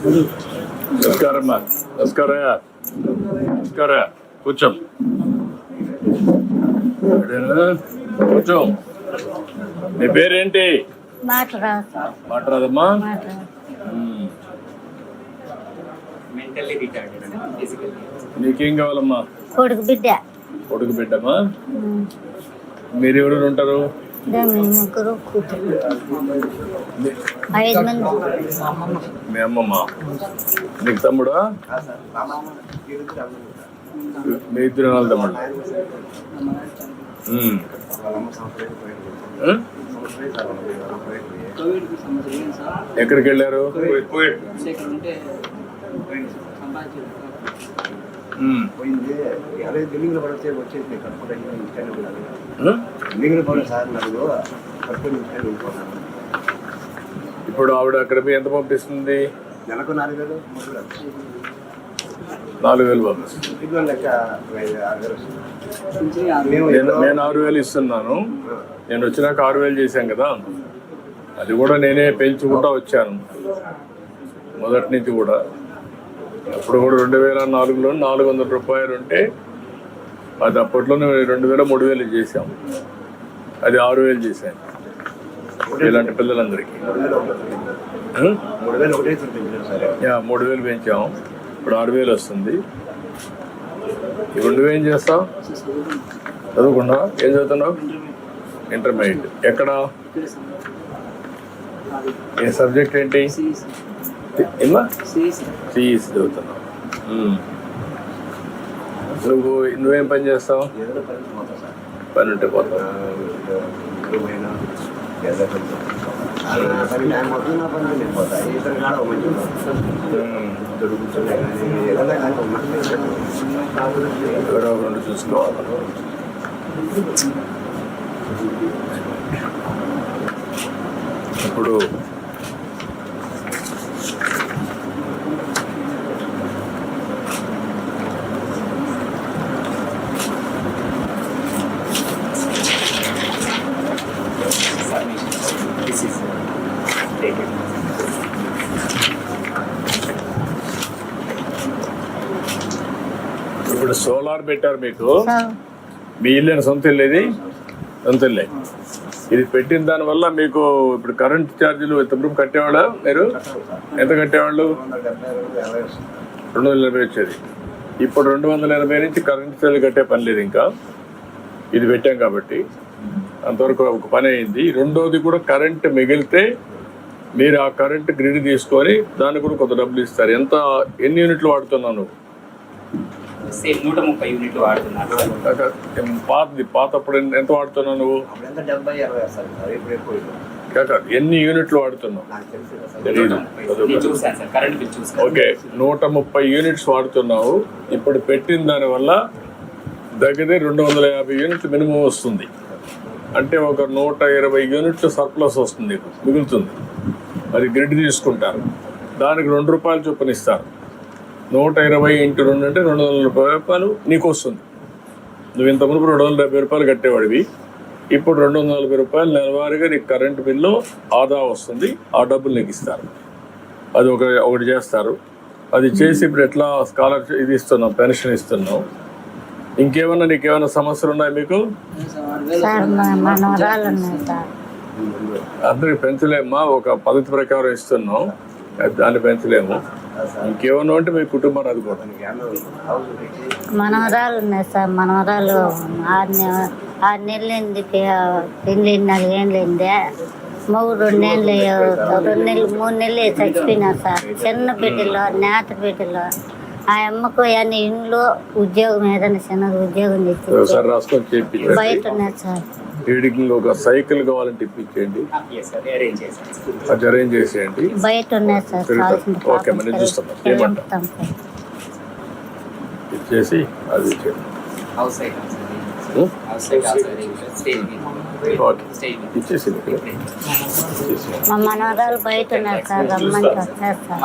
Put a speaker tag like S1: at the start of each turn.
S1: నమస్కారమ్మా. నమస్కారయ్యా. నమస్కార. కూర్చో. కూర్చో. నీ పేరేంటి? మాట్లాడదమ్మా. నీకేం కావాలమ్మా?
S2: కొడుకు బిడ్డ.
S1: కొడుకు బిడ్డమ్మా. మీరు ఎవరు ఉంటారు?
S2: ముగ్గురు కూతురు, 5 మంది.
S1: మీ అమ్మమ్మ. నీకు తమ్ముడా? మీ ఇద్దరు వాళ్ళ తమ్ముడు. ఎక్కడికి వెళ్ళారు? ఇప్పుడు ఆవిడ అక్కడ ఎంత పంపిస్తుంది?
S3: నెలకు 4,000.
S1: 4,000 పంపిస్తుంది. నేను 6,000 ఇస్తున్నాను. నేను వచ్చినాక 6,000 చేశాను కదా, అది కూడా నేనే పెంచుకుంటా వచ్చాను మొదటి నుంచి కూడా. అప్పుడు కూడా 2004లో 400 రూపాయలు ఉంటే అది అప్పట్లోనే 2,000 3,000 చేసాం. అది 6,000 చేశాను ఇలాంటి పిల్లలందరికీ. 3,000 పెంచాము. ఇప్పుడు 6,000 వస్తుంది. ఇప్పుడు నువ్వేం చేస్తావు? చదువుకున్నా? ఏం చదువుతున్నావు? ఇంటర్మీడియట్. ఎక్కడ? ఏ సబ్జెక్ట్ ఏంటి? సిఈసి చదువుతున్నావు. నువ్వేం పని చేస్తావు? పని ఉంటే పోతావు. ఎవరో ఒకరు చూసుకోవాలి. ఇప్పుడు ఇప్పుడు సోలార్ పెట్టారు మీకు. మీ ఇల్లు సొంత ఇల్లు? ఇది సొంత ఇల్లే. ఇది పెట్టిన దానివల్ల మీకు ఇప్పుడు కరెంట్ ఛార్జీలు ఎంతవరకు కట్టేవాళ్ళ? మీరు ఎంత కట్టేవాళ్ళు? 280 వచ్చేది. ఇప్పుడు 280 నుంచి కరెంట్ ఛార్జీలు కట్టే పని లేదు ఇంకా, ఇది పెట్టాం కాబట్టి. అంతవరకు ఒక పని అయింది. రెండోది కూడా కరెంట్ మిగిలితే మీరు ఆ కరెంట్ గ్రిడ్ తీసుకొని దానికి కూడా కొంత డబ్బులు ఇస్తారు. ఎన్ని యూనిట్లు వాడుతున్నావు నువ్వు?
S4: 130 యూనిట్లు వాడుతున్నాను.
S1: పాతప్పుడు ఎంత వాడుతున్నావు నువ్వు? ఎన్ని యూనిట్లు వాడుతున్నావు? Okay, 130 units వాడుతున్నావు. ఇప్పుడు పెట్టిన దానివల్ల దగ్గర 250 యూనిట్లు మినిమం వస్తుంది. అంటే ఒక 120 యూనిట్లు సర్ప్లస్ వస్తుంది, మిగులుతుంది. అది గ్రిడ్ తీసుకుంటారు, దానికి 2 రూపాయలు చొప్పున ఇస్తారు. 120 × 2 అంటే 240 రూపాయలు నీకు వస్తుంది. నువ్వు ఇంత మునుపు 270 రూపాయలు కట్టేవాడివి, ఇప్పుడు 240 రూపాయలు నెలవారీగా నీకు కరెంటు బిల్లు ఆదా వస్తుంది. ఆ డబ్బులు నీకు ఇస్తారు. అది ఒకటి చేస్తారు. అది చేసి ఇప్పుడు ఎట్లా స్కాలర్షిప్ ఇది ఇస్తున్నాం, పెన్షన్ ఇస్తున్నాం. ఇంకేమన్నా నీకేమైనా సమస్యలు ఉన్నాయి మీకు? అందరికి పెంచలేమ్మా, ఒక పద్ధతి ప్రకారం ఇస్తున్నాం, దాన్ని పెంచలేము. ఇంకేమన్నా ఉంటే మీ కుటుంబాన్ని అది కూడా.
S2: మనవరాలు ఉన్నాయి సార్. మనవరాలు 6 నెలలైంది పెళ్ళి, 4 ఏళ్ళైంది. మగ 2 నెలలు 3 నెలలు చచ్చిపోయినా సార్. చిన్న బిడ్డలో, నేత బిడ్డలో. ఆ అమ్మకు ఏదైనా ఇంట్లో ఉద్యోగం, ఏదైనా చిన్న ఉద్యోగం తెచ్చి బయట ఉన్నాయి సార్.
S1: వీడికి ఒక సైకిల్ కావాలంటే ఇప్పించేయండి, అది అరేంజ్ చేసేయండి.
S2: బయట ఉన్నాయి సార్.
S1: ఓకే, మనం చూస్తాం. ఇచ్చేసి అది ఇచ్చేయండి. ఇచ్చేసి
S2: మా మనవరాలు బయట ఉన్నారు సార్. రమ్మంటే వచ్చారు సార్.